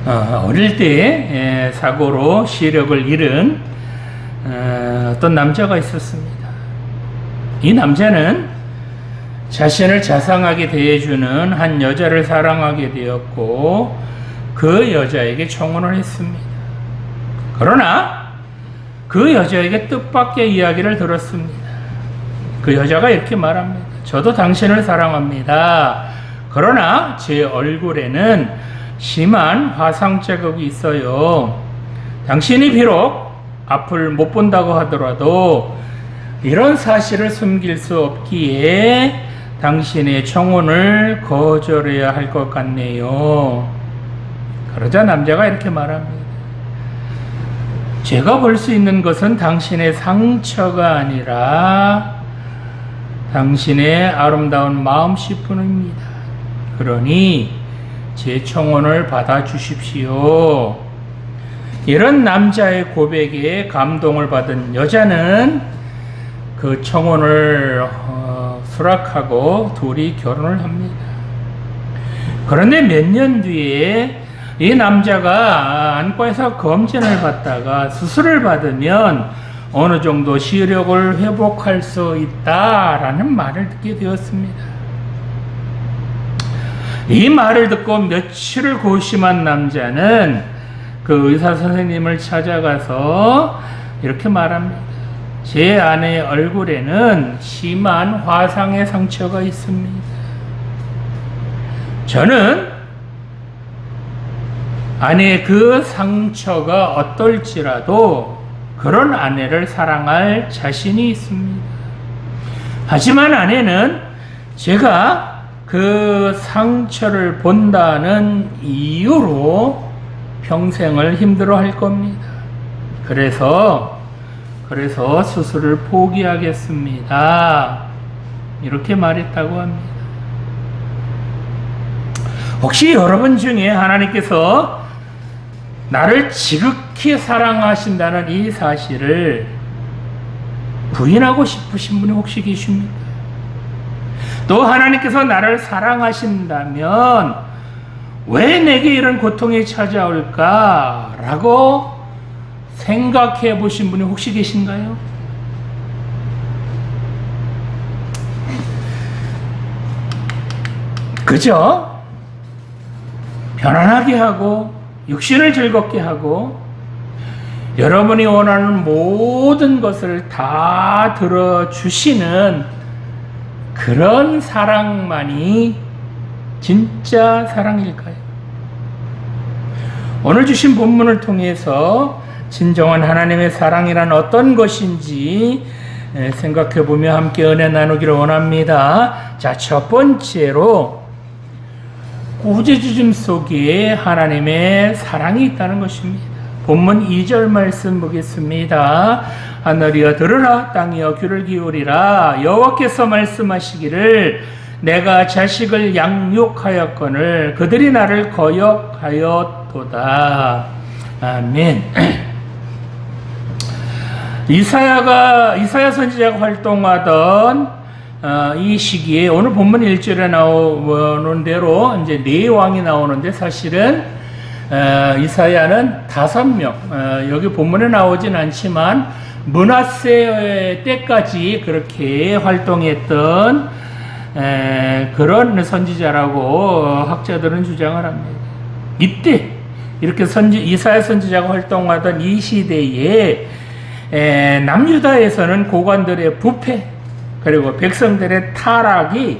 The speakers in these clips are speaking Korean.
어릴 때 사고로 시력을 잃은 어떤 남자가 있었습니다. 이 남자는 자신을 자상하게 대해주는 한 여자를 사랑하게 되었고 그 여자에게 청혼을 했습니다. 그러나 그 여자에게 뜻밖의 이야기를 들었습니다. 그 여자가 이렇게 말합니다. 저도 당신을 사랑합니다. 그러나 제 얼굴에는 심한 화상 자국이 있어요. 당신이 비록 앞을 못 본다고 하더라도 이런 사실을 숨길 수 없기에 당신의 청혼을 거절해야 할 것 같네요. 그러자 남자가 이렇게 말합니다. 제가 볼 수 있는 것은 당신의 상처가 아니라 당신의 아름다운 마음씨뿐입니다. 그러니 제 청혼을 받아주십시오. 이런 남자의 고백에 감동을 받은 여자는 그 청혼을 수락하고 둘이 결혼을 합니다. 그런데 몇 년 뒤에 이 남자가 안과에서 검진을 받다가 수술을 받으면 어느 정도 시력을 회복할 수 있다라는 말을 듣게 되었습니다. 이 말을 듣고 며칠을 고심한 남자는 그 의사 선생님을 찾아가서 이렇게 말합니다. 제 아내의 얼굴에는 심한 화상의 상처가 있습니다. 저는 아내의 그 상처가 어떨지라도 그런 아내를 사랑할 자신이 있습니다. 하지만 아내는 제가 그 상처를 본다는 이유로 평생을 힘들어할 겁니다. 그래서 수술을 포기하겠습니다. 이렇게 말했다고 합니다. 혹시 여러분 중에 하나님께서 나를 지극히 사랑하신다는 이 사실을 부인하고 싶으신 분이 혹시 계십니까? 또 하나님께서 나를 사랑하신다면 왜 내게 이런 고통이 찾아올까? 라고 생각해 보신 분이 혹시 계신가요? 그죠? 편안하게 하고 육신을 즐겁게 하고 여러분이 원하는 모든 것을 다 들어주시는 그런 사랑만이 진짜 사랑일까요? 오늘 주신 본문을 통해서 진정한 하나님의 사랑이란 어떤 것인지 생각해 보며 함께 은혜 나누기를 원합니다. 자, 첫 번째로 구제주심 속에 하나님의 사랑이 있다는 것입니다. 본문 2절 말씀 보겠습니다. 하늘이여 들으라, 땅이여 귀를 기울이라. 여호와께서 말씀하시기를 내가 자식을 양육하였거늘 그들이 나를 거역하였도다. 아멘. 이사야 선지자가 활동하던 이 시기에 오늘 본문 1절에 나오는 대로 이제 네 왕이 나오는데 사실은 이사야는 5명, 여기 본문에 나오진 않지만 므낫세 때까지 그렇게 활동했던 그런 선지자라고 학자들은 주장을 합니다. 이때 이렇게 이사야 선지자가 활동하던 이 시대에 남유다에서는 고관들의 부패 그리고 백성들의 타락이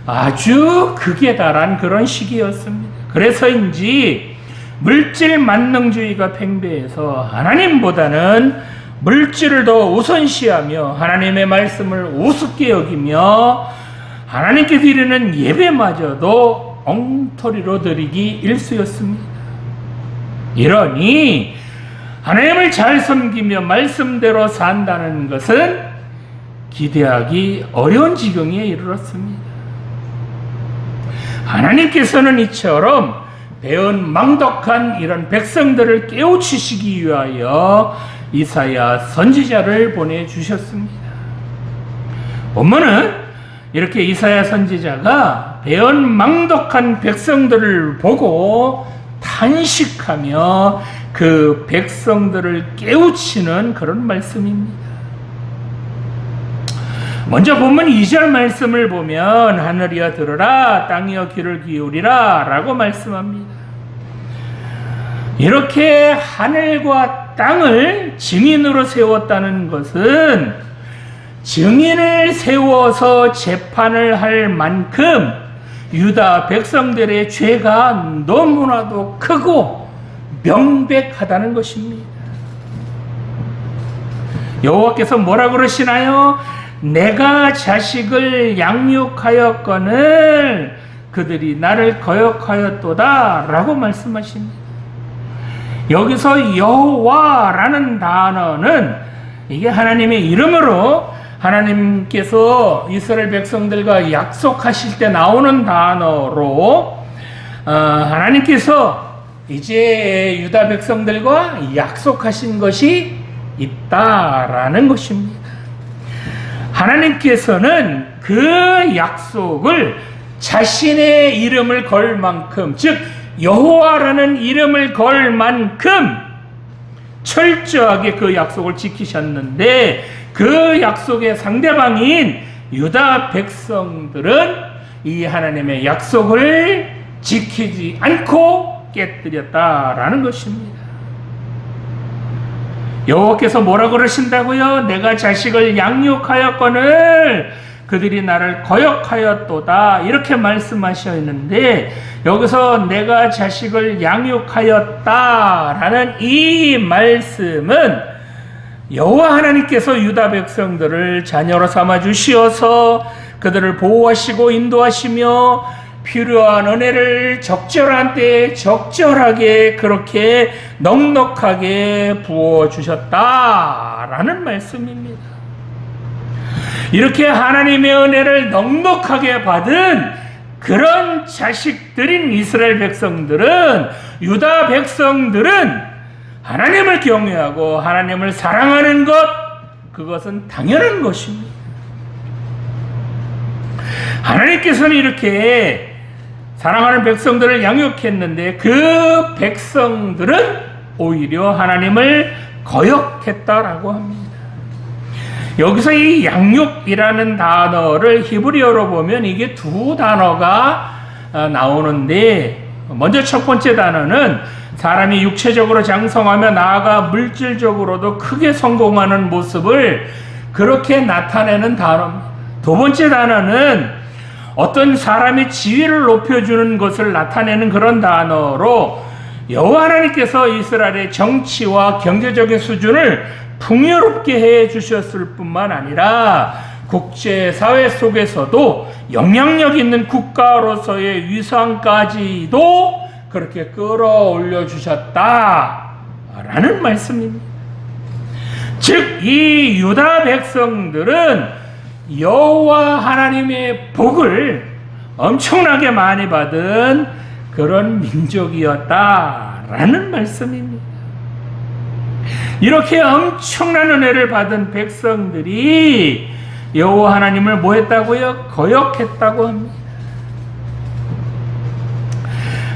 아주 극에 달한 그런 시기였습니다. 그래서인지 물질 만능주의가 팽배해서 하나님보다는 물질을 더 우선시하며 하나님의 말씀을 우습게 여기며 하나님께 드리는 예배마저도 엉터리로 드리기 일쑤였습니다. 이러니 하나님을 잘 섬기며 말씀대로 산다는 것은 기대하기 어려운 지경에 이르렀습니다. 하나님께서는 이처럼 배은망덕한 이런 백성들을 깨우치시기 위하여 이사야 선지자를 보내주셨습니다. 본문은 이렇게 이사야 선지자가 배은망덕한 백성들을 보고 탄식하며 그 백성들을 깨우치는 그런 말씀입니다. 먼저 본문 2절 말씀을 보면 하늘이여 들으라 땅이여 귀를 기울이라 라고 말씀합니다. 이렇게 하늘과 땅을 증인으로 세웠다는 것은 증인을 세워서 재판을 할 만큼 유다 백성들의 죄가 너무나도 크고 명백하다는 것입니다. 여호와께서 뭐라 그러시나요? 내가 자식을 양육하였거늘 그들이 나를 거역하였도다 라고 말씀하십니다. 여기서 여호와라는 단어는 이게 하나님의 이름으로 하나님께서 이스라엘 백성들과 약속하실 때 나오는 단어로 하나님께서 이제 유다 백성들과 약속하신 것이 있다라는 것입니다. 하나님께서는 그 약속을 자신의 이름을 걸 만큼, 즉 여호와라는 이름을 걸 만큼 철저하게 그 약속을 지키셨는데, 그 약속의 상대방인 유다 백성들은 이 하나님의 약속을 지키지 않고 깨뜨렸다라는 것입니다. 여호와께서 뭐라 그러신다고요? 내가 자식을 양육하였거늘 그들이 나를 거역하였도다 이렇게 말씀하셨는데, 여기서 내가 자식을 양육하였다라는 이 말씀은 여호와 하나님께서 유다 백성들을 자녀로 삼아 주시어서 그들을 보호하시고 인도하시며 필요한 은혜를 적절한 때에 적절하게 그렇게 넉넉하게 부어주셨다라는 말씀입니다. 이렇게 하나님의 은혜를 넉넉하게 받은 그런 자식들인 이스라엘 백성들은, 유다 백성들은 하나님을 경외하고 하나님을 사랑하는 것, 그것은 당연한 것입니다. 하나님께서는 이렇게 사랑하는 백성들을 양육했는데 그 백성들은 오히려 하나님을 거역했다라고 합니다. 여기서 이 양육이라는 단어를 히브리어로 보면 이게 두 단어가 나오는데, 먼저 첫 번째 단어는 사람이 육체적으로 장성하며 나아가 물질적으로도 크게 성공하는 모습을 그렇게 나타내는 단어입니다. 두 번째 단어는 어떤 사람의 지위를 높여주는 것을 나타내는 그런 단어로, 여호와 하나님께서 이스라엘의 정치와 경제적인 수준을 풍요롭게 해 주셨을 뿐만 아니라 국제사회 속에서도 영향력 있는 국가로서의 위상까지도 그렇게 끌어올려 주셨다라는 말씀입니다. 즉, 이 유다 백성들은 여호와 하나님의 복을 엄청나게 많이 받은 그런 민족이었다라는 말씀입니다. 이렇게 엄청난 은혜를 받은 백성들이 여호와 하나님을 뭐 했다고요? 거역했다고 합니다.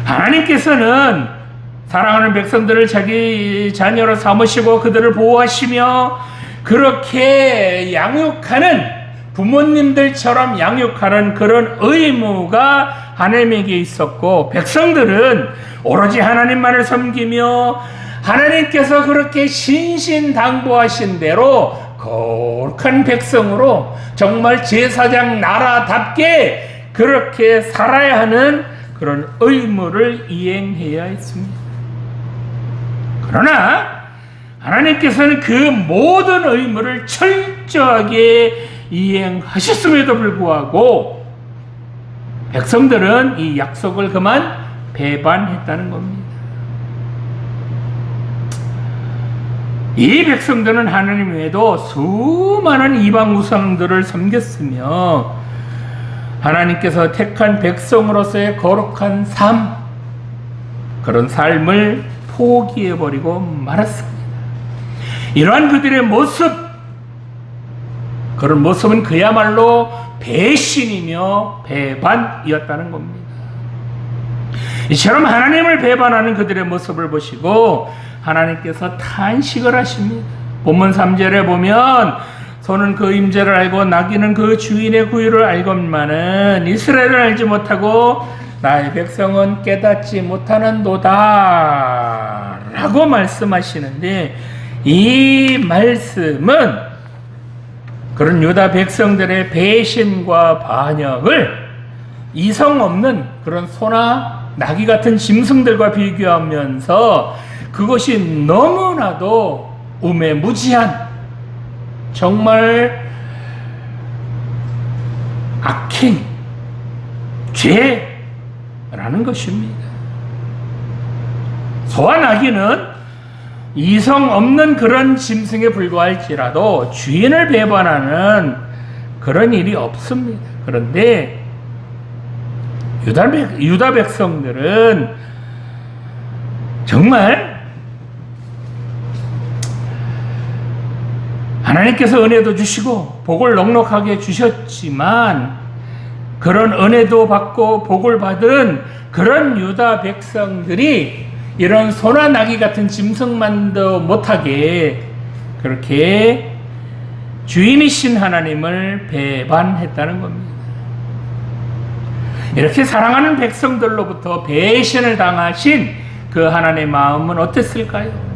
하나님께서는 사랑하는 백성들을 자기 자녀로 삼으시고 그들을 보호하시며 그렇게 양육하는, 부모님들처럼 양육하는 그런 의무가 하나님에게 있었고, 백성들은 오로지 하나님만을 섬기며 하나님께서 그렇게 신신당부하신 대로 거룩한 백성으로 정말 제사장 나라답게 그렇게 살아야 하는 그런 의무를 이행해야 했습니다. 그러나 하나님께서는 그 모든 의무를 철저하게 이행하셨음에도 불구하고 백성들은 이 약속을 그만 배반했다는 겁니다. 이 백성들은 하나님 외에도 수많은 이방 우상들을 섬겼으며 하나님께서 택한 백성으로서의 거룩한 삶, 그런 삶을 포기해버리고 말았습니다. 이러한 그들의 모습, 그런 모습은 그야말로 배신이며 배반이었다는 겁니다. 이처럼 하나님을 배반하는 그들의 모습을 보시고 하나님께서 탄식을 하십니다. 본문 3절에 보면 소는 그 임재를 알고 나귀는 그 주인의 구유를 알건만은 이스라엘을 알지 못하고 나의 백성은 깨닫지 못하는도다 라고 말씀하시는데, 이 말씀은 그런 유다 백성들의 배신과 반역을 이성 없는 그런 소나 나귀 같은 짐승들과 비교하면서 그것이 너무나도 우매무지한 정말 악행, 죄라는 것입니다. 소와 나귀는 이성 없는 그런 짐승에 불과할지라도 주인을 배반하는 그런 일이 없습니다. 그런데 유다 백성들은 정말 하나님께서 은혜도 주시고 복을 넉넉하게 주셨지만 그런 은혜도 받고 복을 받은 그런 유다 백성들이 이런 소나 나귀 같은 짐승만도 못하게 그렇게 주인이신 하나님을 배반했다는 겁니다. 이렇게 사랑하는 백성들로부터 배신을 당하신 그 하나님의 마음은 어땠을까요?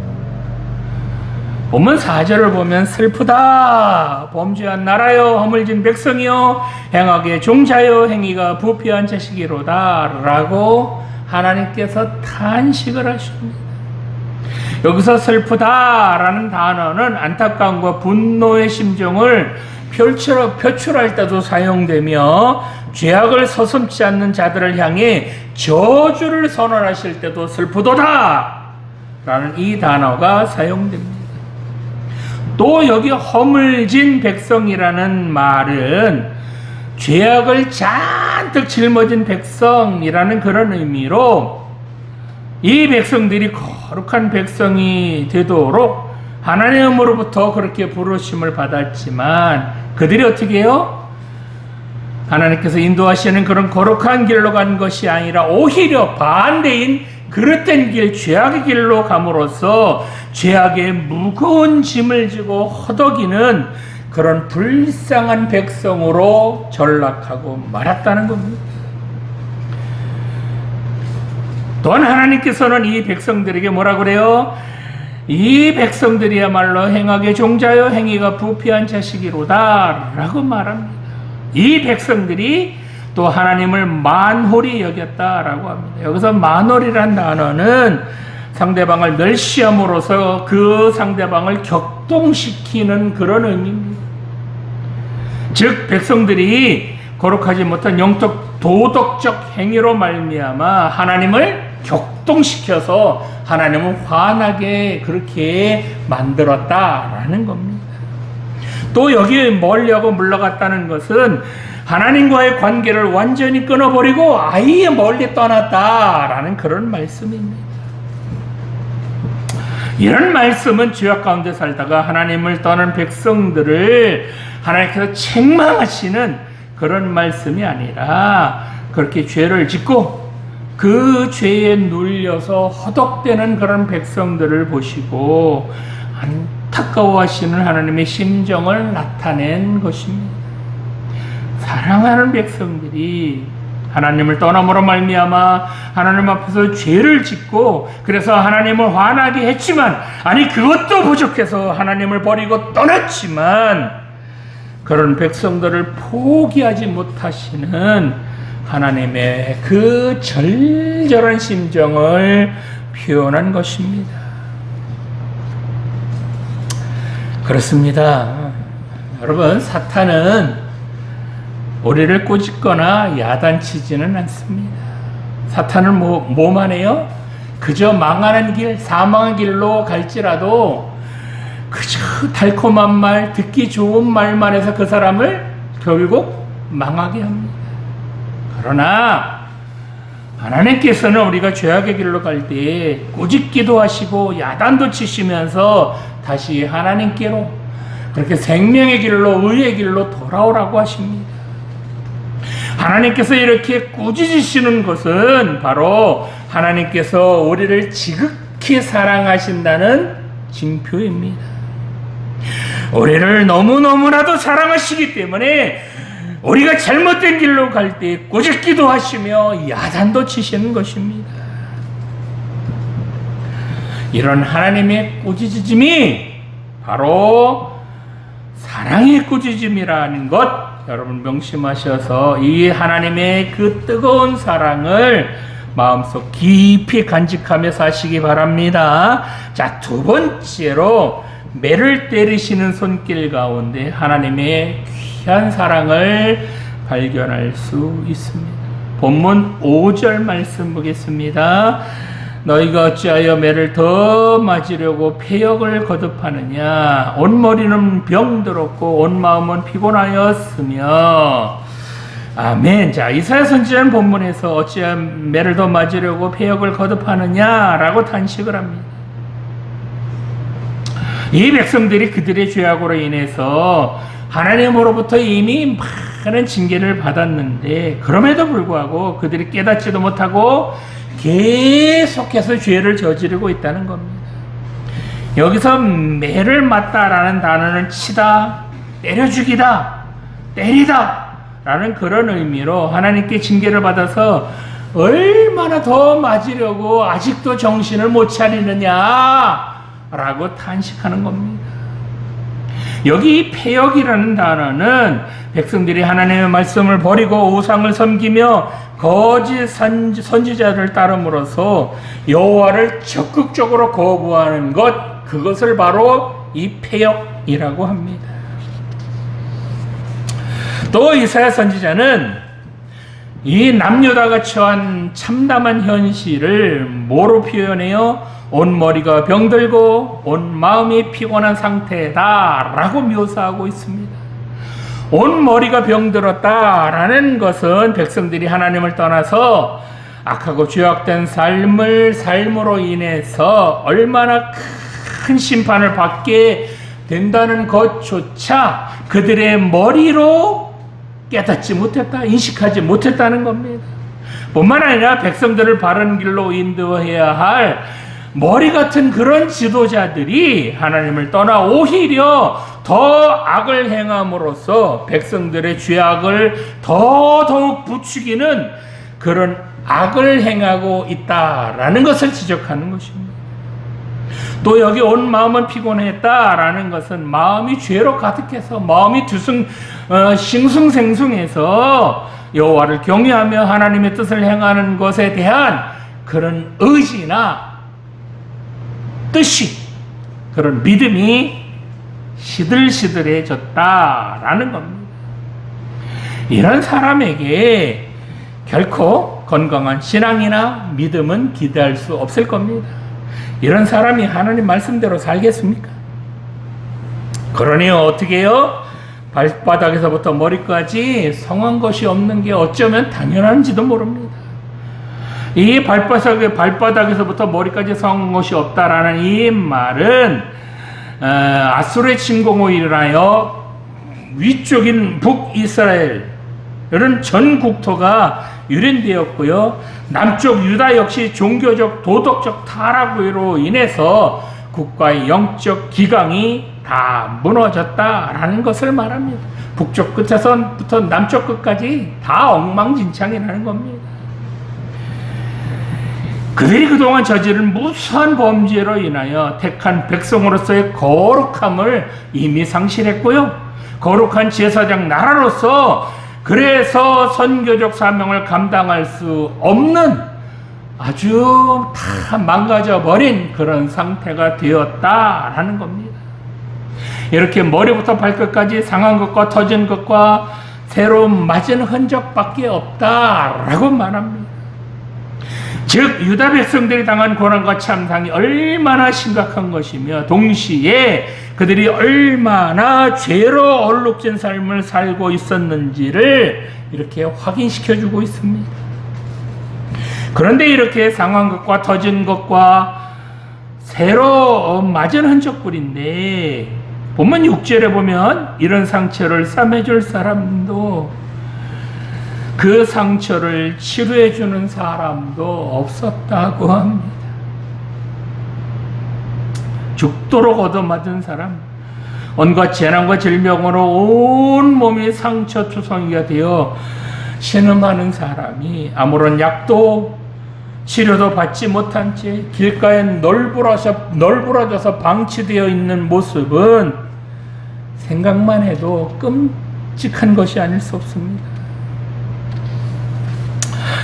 본문 4절을 보면 슬프다 범죄한 나라여 허물진 백성이여 행악의 종자여 행위가 부패한 자식이로다 라고 하나님께서 탄식을 하십니다. 여기서 슬프다라는 단어는 안타까움과 분노의 심정을 표출할 때도 사용되며 죄악을 서슴지 않는 자들을 향해 저주를 선언하실 때도 슬프도다 라는 이 단어가 사용됩니다. 또 여기 허물진 백성이라는 말은 죄악을 잔뜩 짊어진 백성이라는 그런 의미로 이 백성들이 거룩한 백성이 되도록 하나님으로부터 그렇게 부르심을 받았지만 그들이 어떻게 해요? 하나님께서 인도하시는 그런 거룩한 길로 간 것이 아니라 오히려 반대인 그릇된 길, 죄악의 길로 감으로써 죄악의 무거운 짐을 지고 허덕이는 그런 불쌍한 백성으로 전락하고 말았다는 겁니다. 또한 하나님께서는 이 백성들에게 뭐라 그래요? 이 백성들이야말로 행악의 종자여 행위가 부패한 자식이로다 라고 말합니다. 이 백성들이 또 하나님을 만홀히 여겼다라고 합니다. 여기서 만홀이란 단어는 상대방을 멸시함으로써 그 상대방을 격동시키는 그런 의미입니다. 즉 백성들이 거룩하지 못한 영적 도덕적 행위로 말미암아 하나님을 격동시켜서 하나님을 화나게 그렇게 만들었다라는 겁니다. 또 여기에 멀리하고 물러갔다는 것은 하나님과의 관계를 완전히 끊어버리고 아예 멀리 떠났다라는 그런 말씀입니다. 이런 말씀은 죄악 가운데 살다가 하나님을 떠난 백성들을 하나님께서 책망하시는 그런 말씀이 아니라 그렇게 죄를 짓고 그 죄에 눌려서 허덕대는 그런 백성들을 보시고 안타까워하시는 하나님의 심정을 나타낸 것입니다. 사랑하는 백성들이 하나님을 떠남으로 말미암아 하나님 앞에서 죄를 짓고 그래서 하나님을 화나게 했지만 아니 그것도 부족해서 하나님을 버리고 떠났지만 그런 백성들을 포기하지 못하시는 하나님의 그 절절한 심정을 표현한 것입니다. 그렇습니다. 여러분, 사탄은 우리를 꼬집거나 야단치지는 않습니다. 사탄은 뭐만 해요? 그저 망하는 길, 사망의 길로 갈지라도 그저 달콤한 말, 듣기 좋은 말만 해서 그 사람을 결국 망하게 합니다. 그러나 하나님께서는 우리가 죄악의 길로 갈 때 꼬집기도 하시고 야단도 치시면서 다시 하나님께로 그렇게 생명의 길로 의의 길로 돌아오라고 하십니다. 하나님께서 이렇게 꾸짖으시는 것은 바로 하나님께서 우리를 지극히 사랑하신다는 징표입니다. 우리를 너무너무나도 사랑하시기 때문에 우리가 잘못된 길로 갈 때 꾸짖기도 하시며 야단도 치시는 것입니다. 이런 하나님의 꾸짖음이 바로 사랑의 꾸짖음이라는 것 여러분 명심하셔서 이 하나님의 그 뜨거운 사랑을 마음속 깊이 간직하며 사시기 바랍니다. 자, 두 번째로 매를 때리시는 손길 가운데 하나님의 귀한 사랑을 발견할 수 있습니다. 본문 5절 말씀 보겠습니다. 너희가 어찌하여 매를 더 맞으려고 패역을 거듭하느냐. 온 머리는 병들었고 온 마음은 피곤하였으며. 아멘. 자, 이사야 선지자는 본문에서 어찌하여 매를 더 맞으려고 패역을 거듭하느냐라고 탄식을 합니다. 이 백성들이 그들의 죄악으로 인해서 하나님으로부터 이미 많은 징계를 받았는데 그럼에도 불구하고 그들이 깨닫지도 못하고 계속해서 죄를 저지르고 있다는 겁니다. 여기서 매를 맞다라는 단어는 치다, 때려 죽이다, 때리다 라는 그런 의미로 하나님께 징계를 받아서 얼마나 더 맞으려고 아직도 정신을 못 차리느냐 라고 탄식하는 겁니다. 여기 이 패역이라는 단어는 백성들이 하나님의 말씀을 버리고 우상을 섬기며 거짓 선지자를 따름으로써 여호와를 적극적으로 거부하는 것, 그것을 바로 이 패역이라고 합니다. 또 이사야 선지자는 이 남유다가 처한 참담한 현실을 뭐로 표현해요? 온 머리가 병들고 온 마음이 피곤한 상태다라고 묘사하고 있습니다. 온 머리가 병들었다라는 것은 백성들이 하나님을 떠나서 악하고 죄악된 삶으로 인해서 얼마나 큰 심판을 받게 된다는 것조차 그들의 머리로 깨닫지 못했다, 인식하지 못했다는 겁니다. 뿐만 아니라 백성들을 바른 길로 인도해야 할 머리 같은 그런 지도자들이 하나님을 떠나 오히려 더 악을 행함으로써 백성들의 죄악을 더더욱 부추기는 그런 악을 행하고 있다라는 것을 지적하는 것입니다. 또 여기 온 마음은 피곤했다라는 것은 마음이 죄로 가득해서 마음이 싱숭생숭해서 여호와를 경외하며 하나님의 뜻을 행하는 것에 대한 그런 의지나 뜻이, 그런 믿음이 시들시들해졌다라는 겁니다. 이런 사람에게 결코 건강한 신앙이나 믿음은 기대할 수 없을 겁니다. 이런 사람이 하나님 말씀대로 살겠습니까? 그러니 어떻게 해요? 발바닥에서부터 머리까지 성한 것이 없는 게 어쩌면 당연한지도 모릅니다. 이 발바닥에서부터 머리까지 성한 것이 없다라는 이 말은 아수르의 침공으로 인하여 위쪽인 북이스라엘은 전 국토가 유린되었고요. 남쪽 유다 역시 종교적 도덕적 타락으로 인해서 국가의 영적 기강이 다 무너졌다라는 것을 말합니다. 북쪽 끝에서부터 남쪽 끝까지 다 엉망진창이라는 겁니다. 그들이 그동안 저지른 무수한 범죄로 인하여 택한 백성으로서의 거룩함을 이미 상실했고요. 거룩한 제사장 나라로서 그래서 선교적 사명을 감당할 수 없는 아주 다 망가져버린 그런 상태가 되었다라는 겁니다. 이렇게 머리부터 발끝까지 상한 것과 터진 것과 새로 맞은 흔적밖에 없다라고 말합니다. 즉 유다 백성들이 당한 고난과 참상이 얼마나 심각한 것이며 동시에 그들이 얼마나 죄로 얼룩진 삶을 살고 있었는지를 이렇게 확인시켜주고 있습니다. 그런데 이렇게 상한 것과 터진 것과 새로 맞은 흔적뿐인데 본문 6절에 보면 이런 상처를 싸매줄 사람도 그 상처를 치료해 주는 사람도 없었다고 합니다. 죽도록 얻어맞은 사람, 온갖 재난과 질병으로 온 몸이 상처투성이가 되어 신음하는 사람이 아무런 약도 치료도 받지 못한 채 길가에 널브러져서 방치되어 있는 모습은 생각만 해도 끔찍한 것이 아닐 수 없습니다.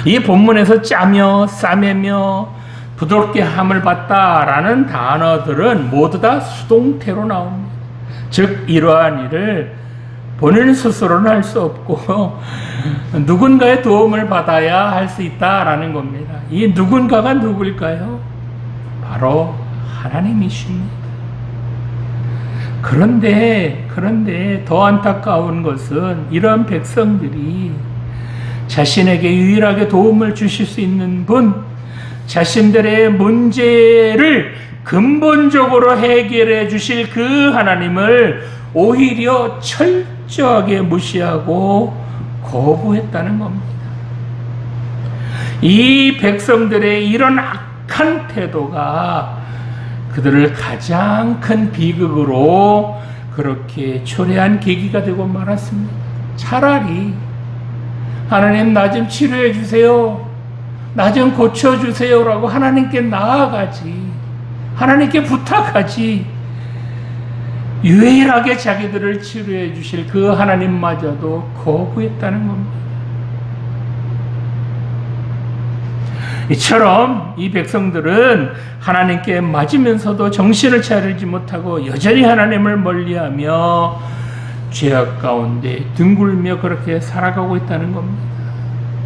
이 본문에서 짜며 싸매며 부드럽게 함을 받다라는 단어들은 모두 다 수동태로 나옵니다. 즉 이러한 일을 본인 스스로는 할 수 없고 누군가의 도움을 받아야 할 수 있다라는 겁니다. 이 누군가가 누굴까요? 바로 하나님이십니다. 그런데 더 안타까운 것은 이런 백성들이 자신에게 유일하게 도움을 주실 수 있는 분, 자신들의 문제를 근본적으로 해결해 주실 그 하나님을 오히려 철저하게 무시하고 거부했다는 겁니다. 이 백성들의 이런 악한 태도가 그들을 가장 큰 비극으로 그렇게 초래한 계기가 되고 말았습니다. 차라리 하나님 나 좀 치료해 주세요, 나 좀 고쳐주세요 라고 하나님께 나아가지, 하나님께 부탁하지, 유일하게 자기들을 치료해 주실 그 하나님마저도 거부했다는 겁니다. 이처럼 이 백성들은 하나님께 맞으면서도 정신을 차리지 못하고 여전히 하나님을 멀리하며 죄악 가운데 뒹굴며 그렇게 살아가고 있다는 겁니다.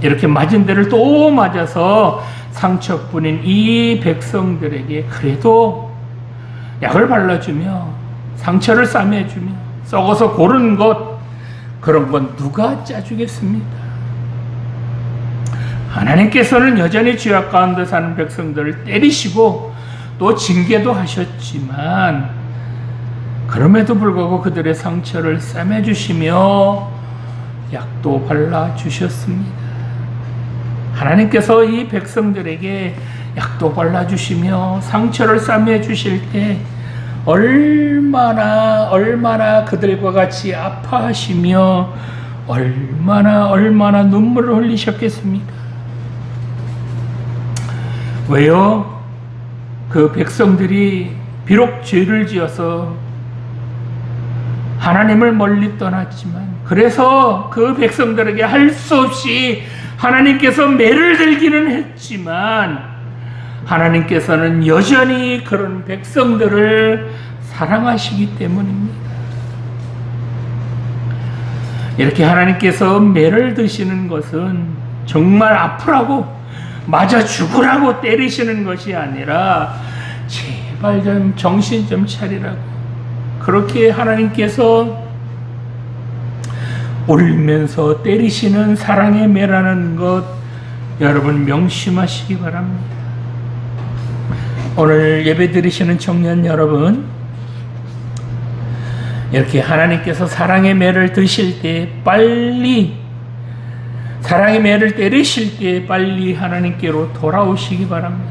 이렇게 맞은 데를 또 맞아서 상처뿐인 이 백성들에게 그래도 약을 발라주며 상처를 싸매주며 썩어서 고른 것, 그런 건 누가 짜주겠습니까? 하나님께서는 여전히 죄악 가운데 사는 백성들을 때리시고 또 징계도 하셨지만 그럼에도 불구하고 그들의 상처를 싸매주시며 약도 발라주셨습니다. 하나님께서 이 백성들에게 약도 발라주시며 상처를 싸매주실 때 얼마나 그들과 같이 아파하시며 얼마나 눈물을 흘리셨겠습니까? 왜요? 그 백성들이 비록 죄를 지어서 하나님을 멀리 떠났지만, 그래서 그 백성들에게 할 수 없이 하나님께서 매를 들기는 했지만 하나님께서는 여전히 그런 백성들을 사랑하시기 때문입니다. 이렇게 하나님께서 매를 드시는 것은 정말 아프라고 맞아 죽으라고 때리시는 것이 아니라 제발 좀 정신 좀 차리라고, 그렇게 하나님께서 울면서 때리시는 사랑의 매라는 것 여러분 명심하시기 바랍니다. 오늘 예배 드리시는 청년 여러분, 이렇게 하나님께서 사랑의 매를 드실 때 빨리, 사랑의 매를 때리실 때 빨리 하나님께로 돌아오시기 바랍니다.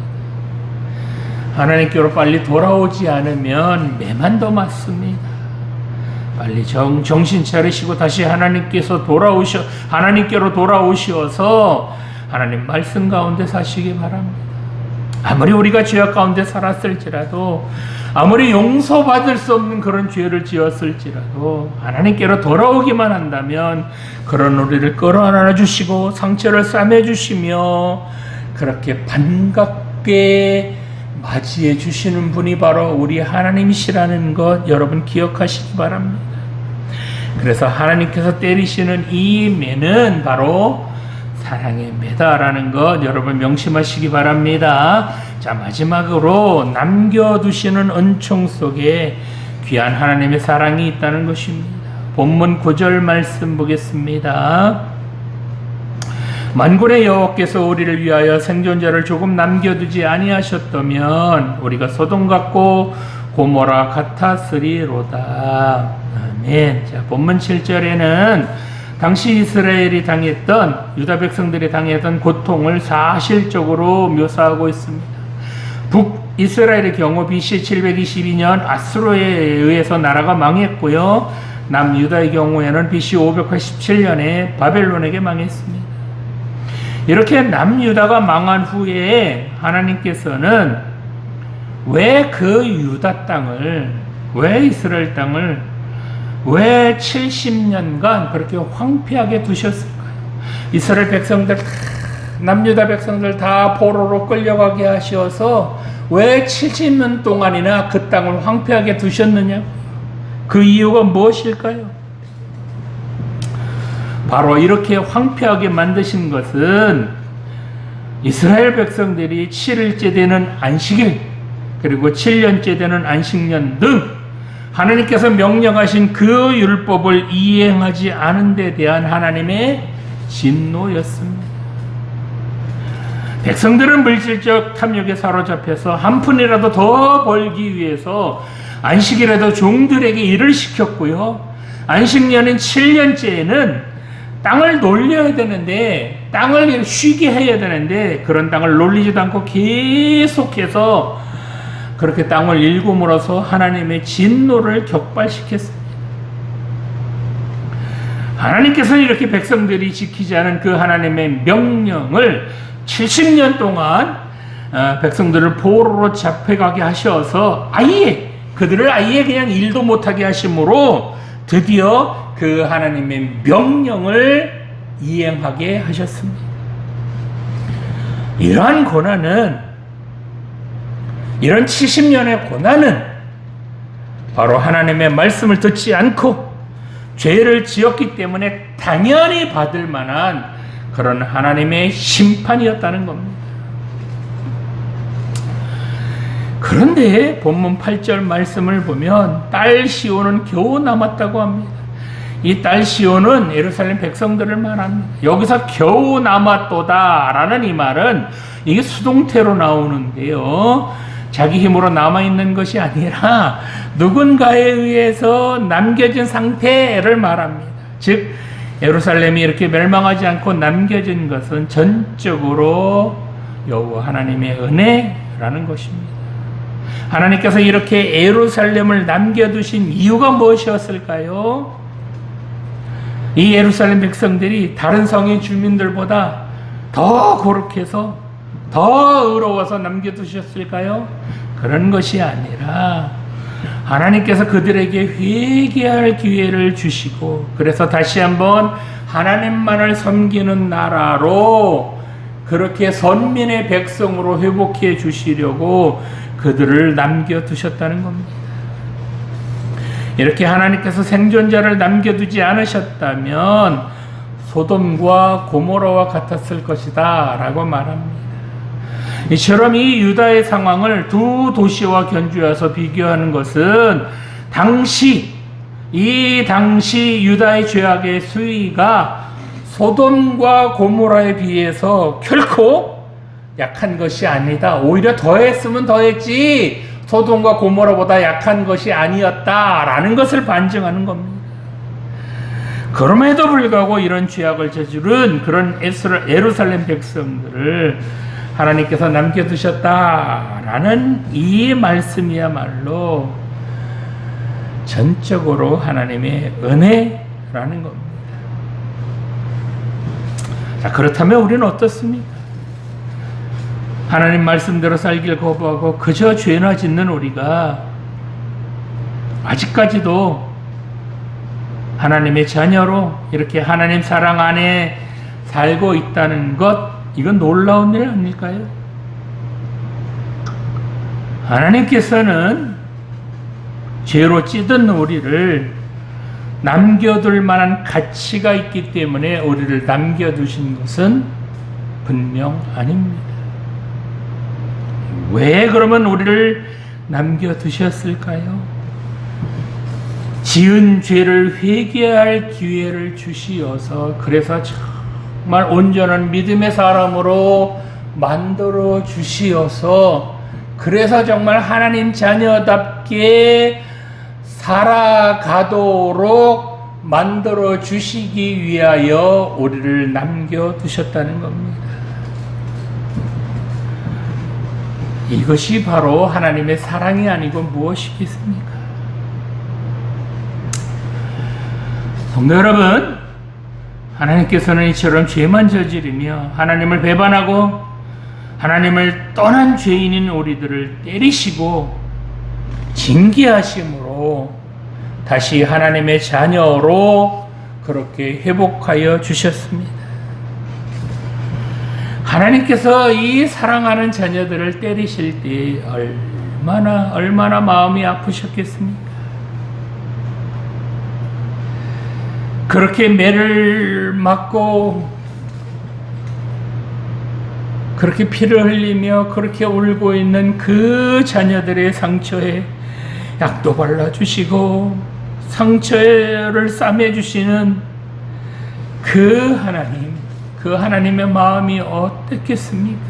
하나님께로 빨리 돌아오지 않으면 매만 더 맞습니다. 빨리 정신 차리시고 다시 하나님께로 돌아오셔서 하나님 말씀 가운데 사시기 바랍니다. 아무리 우리가 죄악 가운데 살았을지라도, 아무리 용서받을 수 없는 그런 죄를 지었을지라도 하나님께로 돌아오기만 한다면 그런 우리를 끌어안아 주시고 상처를 싸매 주시며 그렇게 반갑게 맞이해 주시는 분이 바로 우리 하나님이시라는 것 여러분 기억하시기 바랍니다. 그래서 하나님께서 때리시는 이 매는 바로 사랑의 매다라는 것 여러분 명심하시기 바랍니다. 자, 마지막으로 남겨두시는 은총 속에 귀한 하나님의 사랑이 있다는 것입니다. 본문 9절 말씀 보겠습니다. 만군의 여호와께서 우리를 위하여 생존자를 조금 남겨두지 아니하셨다면 우리가 소돔 같고 고모라 같았으리로다. 아멘. 자, 본문 7절에는 당시 이스라엘이 당했던, 유다 백성들이 당했던 고통을 사실적으로 묘사하고 있습니다. 북이스라엘의 경우 BC 722년 아수르에 의해서 나라가 망했고요. 남유다의 경우에는 BC 587년에 바벨론에게 망했습니다. 이렇게 남유다가 망한 후에 하나님께서는 왜 그 유다 땅을, 왜 이스라엘 땅을 왜 70년간 그렇게 황폐하게 두셨을까요? 이스라엘 백성들, 남유다 백성들 다 포로로 끌려가게 하셔서 왜 70년 동안이나 그 땅을 황폐하게 두셨느냐? 그 이유가 무엇일까요? 바로 이렇게 황폐하게 만드신 것은 이스라엘 백성들이 7일째 되는 안식일, 그리고 7년째 되는 안식년 등 하나님께서 명령하신 그 율법을 이행하지 않은 데 대한 하나님의 진노였습니다. 백성들은 물질적 탐욕에 사로잡혀서 한 푼이라도 더 벌기 위해서 안식일에도 종들에게 일을 시켰고요. 안식년인 7년째에는 땅을 놀려야 되는데, 땅을 쉬게 해야 되는데 그런 땅을 놀리지도 않고 계속해서 그렇게 땅을 일굼으로써 하나님의 진노를 격발시켰습니다. 하나님께서는 이렇게 백성들이 지키지 않은 그 하나님의 명령을 70년 동안 백성들을 포로로 잡혀가게 하셔서 그들을 아예 그냥 일도 못하게 하심으로 드디어 그 하나님의 명령을 이행하게 하셨습니다. 이러한 고난은, 이런 70년의 고난은 바로 하나님의 말씀을 듣지 않고 죄를 지었기 때문에 당연히 받을 만한 그런 하나님의 심판이었다는 겁니다. 그런데 본문 8절 말씀을 보면 딸 시온은 겨우 남았다고 합니다. 이 딸 시온은 예루살렘 백성들을 말합니다. 여기서 겨우 남았도다 라는 이 말은 이게 수동태로 나오는데요, 자기 힘으로 남아있는 것이 아니라 누군가에 의해서 남겨진 상태를 말합니다. 즉 예루살렘이 이렇게 멸망하지 않고 남겨진 것은 전적으로 여호와 하나님의 은혜라는 것입니다. 하나님께서 이렇게 예루살렘을 남겨두신 이유가 무엇이었을까요? 이 예루살렘 백성들이 다른 성의 주민들보다 더 거룩해서, 더 의로워서 남겨두셨을까요? 그런 것이 아니라 하나님께서 그들에게 회개할 기회를 주시고, 그래서 다시 한번 하나님만을 섬기는 나라로, 그렇게 선민의 백성으로 회복해 주시려고 그들을 남겨두셨다는 겁니다. 이렇게 하나님께서 생존자를 남겨두지 않으셨다면 소돔과 고모라와 같았을 것이다 라고 말합니다. 이처럼 이 유다의 상황을 두 도시와 견주어서 비교하는 것은 당시 유다의 죄악의 수위가 소돔과 고모라에 비해서 결코 약한 것이 아니다, 오히려 더했으면 더했지 소돔과 고모라보다 약한 것이 아니었다라는 것을 반증하는 겁니다. 그럼에도 불구하고 이런 죄악을 저지른 그런 예루살렘 백성들을 하나님께서 남겨두셨다라는 이 말씀이야말로 전적으로 하나님의 은혜라는 겁니다. 자, 그렇다면 우리는 어떻습니까? 하나님 말씀대로 살기를 거부하고 그저 죄나 짓는 우리가 아직까지도 하나님의 자녀로 이렇게 하나님 사랑 안에 살고 있다는 것, 이건 놀라운 일 아닐까요? 하나님께서는 죄로 찌든 우리를 남겨둘 만한 가치가 있기 때문에 우리를 남겨두신 것은 분명 아닙니다. 왜 그러면 우리를 남겨두셨을까요? 지은 죄를 회개할 기회를 주시어서, 그래서 정말 온전한 믿음의 사람으로 만들어 주시어서, 그래서 정말 하나님 자녀답게 살아가도록 만들어 주시기 위하여 우리를 남겨두셨다는 겁니다. 이것이 바로 하나님의 사랑이 아니고 무엇이겠습니까? 성도 여러분, 하나님께서는 이처럼 죄만 저지르며 하나님을 배반하고 하나님을 떠난 죄인인 우리들을 때리시고 징계하심으로 다시 하나님의 자녀로 그렇게 회복하여 주셨습니다. 하나님께서 이 사랑하는 자녀들을 때리실 때 얼마나 마음이 아프셨겠습니까? 그렇게 매를 맞고 그렇게 피를 흘리며 그렇게 울고 있는 그 자녀들의 상처에 약도 발라주시고 상처를 싸매주시는 그 하나님의 마음이 어떻겠습니까?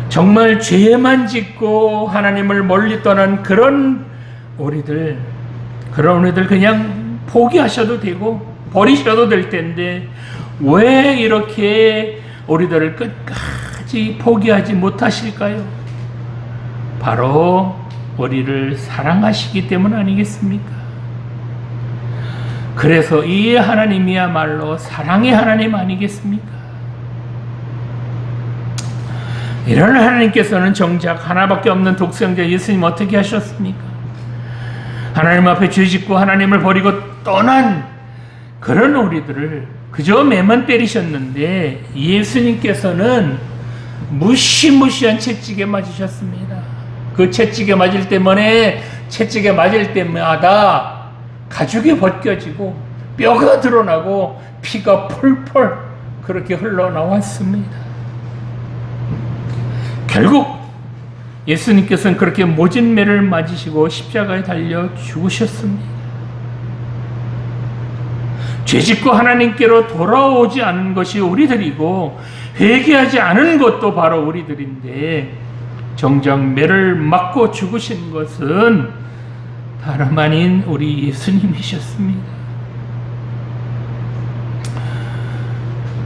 정말 죄만 짓고 하나님을 멀리 떠난 그런 우리들 그냥 포기하셔도 되고 버리셔도 될 텐데 왜 이렇게 우리들을 끝까지 포기하지 못하실까요? 바로 우리를 사랑하시기 때문 아니겠습니까? 그래서 이 하나님이야말로 사랑의 하나님 아니겠습니까? 이런 하나님께서는 정작 하나밖에 없는 독생자 예수님 어떻게 하셨습니까? 하나님 앞에 죄짓고 하나님을 버리고 떠난 그런 우리들을 그저 매만 때리셨는데 예수님께서는 무시무시한 채찍에 맞으셨습니다. 그 채찍에 맞을 때마다 가죽이 벗겨지고 뼈가 드러나고 피가 펄펄 그렇게 흘러나왔습니다. 결국 예수님께서는 그렇게 모진 매를 맞으시고 십자가에 달려 죽으셨습니다. 죄짓고 하나님께로 돌아오지 않은 것이 우리들이고 회개하지 않은 것도 바로 우리들인데 정작 매를 맞고 죽으신 것은 다름 아닌 우리 예수님이셨습니다.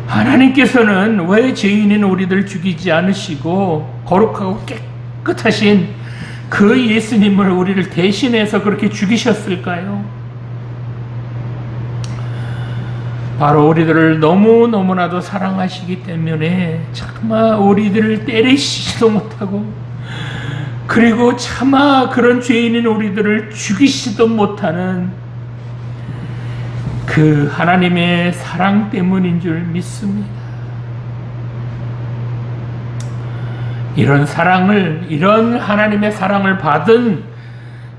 하나님께서는 왜 죄인인 우리들 죽이지 않으시고 거룩하고 깨끗하신 그 예수님을 우리를 대신해서 그렇게 죽이셨을까요? 바로 우리들을 너무나도 사랑하시기 때문에 차마 우리들을 때리시지도 못하고 그리고 차마 그런 죄인인 우리들을 죽이시지도 못하는 그 하나님의 사랑 때문인 줄 믿습니다. 이런 하나님의 사랑을 받은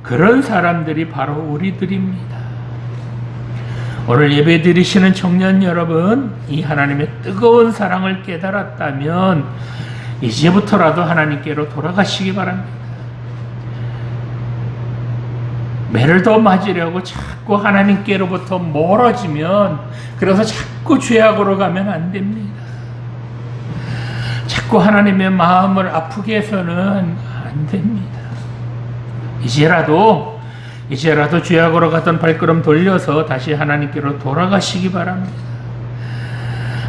그런 사람들이 바로 우리들입니다. 오늘 예배 드리시는 청년 여러분, 이 하나님의 뜨거운 사랑을 깨달았다면 이제부터라도 하나님께로 돌아가시기 바랍니다. 매를 더 맞으려고 자꾸 하나님께로부터 멀어지면 그래서 자꾸 죄악으로 가면 안 됩니다. 자꾸 하나님의 마음을 아프게 해서는 안 됩니다. 이제라도 죄악으로 갔던 발걸음 돌려서 다시 하나님께로 돌아가시기 바랍니다.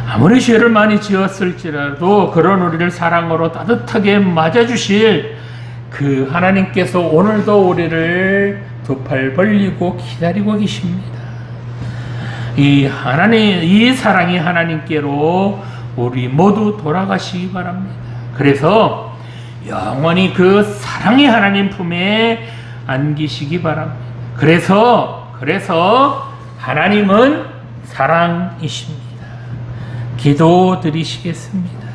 아무리 죄를 많이 지었을지라도 그런 우리를 사랑으로 따뜻하게 맞아주실 그 하나님께서 오늘도 우리를 두 팔 벌리고 기다리고 계십니다. 이 사랑이 하나님께로 우리 모두 돌아가시기 바랍니다. 그래서 영원히 그 사랑의 하나님 품에 안기시기 바랍니다. 그래서 하나님은 사랑이십니다. 기도 드리시겠습니다.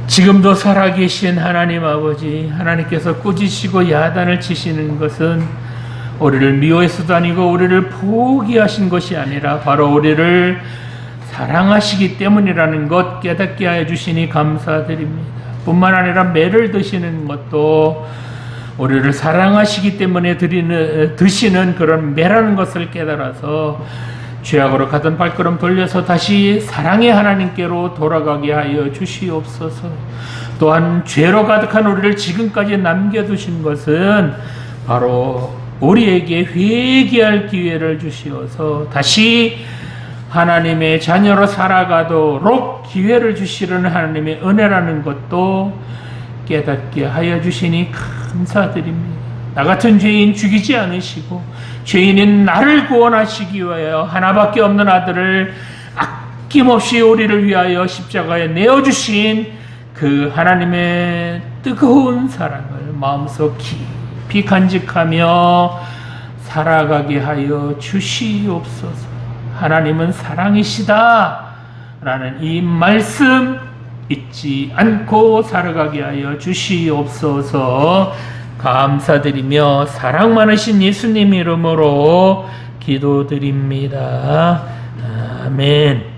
지금도 살아계신 하나님 아버지, 하나님께서 꾸짖으시고 야단을 치시는 것은 우리를 미워해서도 아니고 우리를 포기하신 것이 아니라 바로 우리를 사랑하시기 때문이라는 것 깨닫게 하여 주시니 감사드립니다. 뿐만 아니라 매를 드시는 것도 우리를 사랑하시기 때문에 드시는 그런 매라는 것을 깨달아서 죄악으로 가던 발걸음 돌려서 다시 사랑의 하나님께로 돌아가게 하여 주시옵소서. 또한 죄로 가득한 우리를 지금까지 남겨두신 것은 바로 우리에게 회개할 기회를 주시어서 다시 하나님의 자녀로 살아가도록 기회를 주시려는 하나님의 은혜라는 것도 깨닫게 하여 주시니 감사드립니다. 나 같은 죄인 죽이지 않으시고 죄인인 나를 구원하시기 위하여 하나밖에 없는 아들을 아낌없이 우리를 위하여 십자가에 내어주신 그 하나님의 뜨거운 사랑을 마음속 깊이 간직하며 살아가게 하여 주시옵소서. 하나님은 사랑이시다 라는 이 말씀 잊지 않고 살아가게 하여 주시옵소서. 감사드리며 사랑 많으신 예수님 이름으로 기도드립니다. 아멘.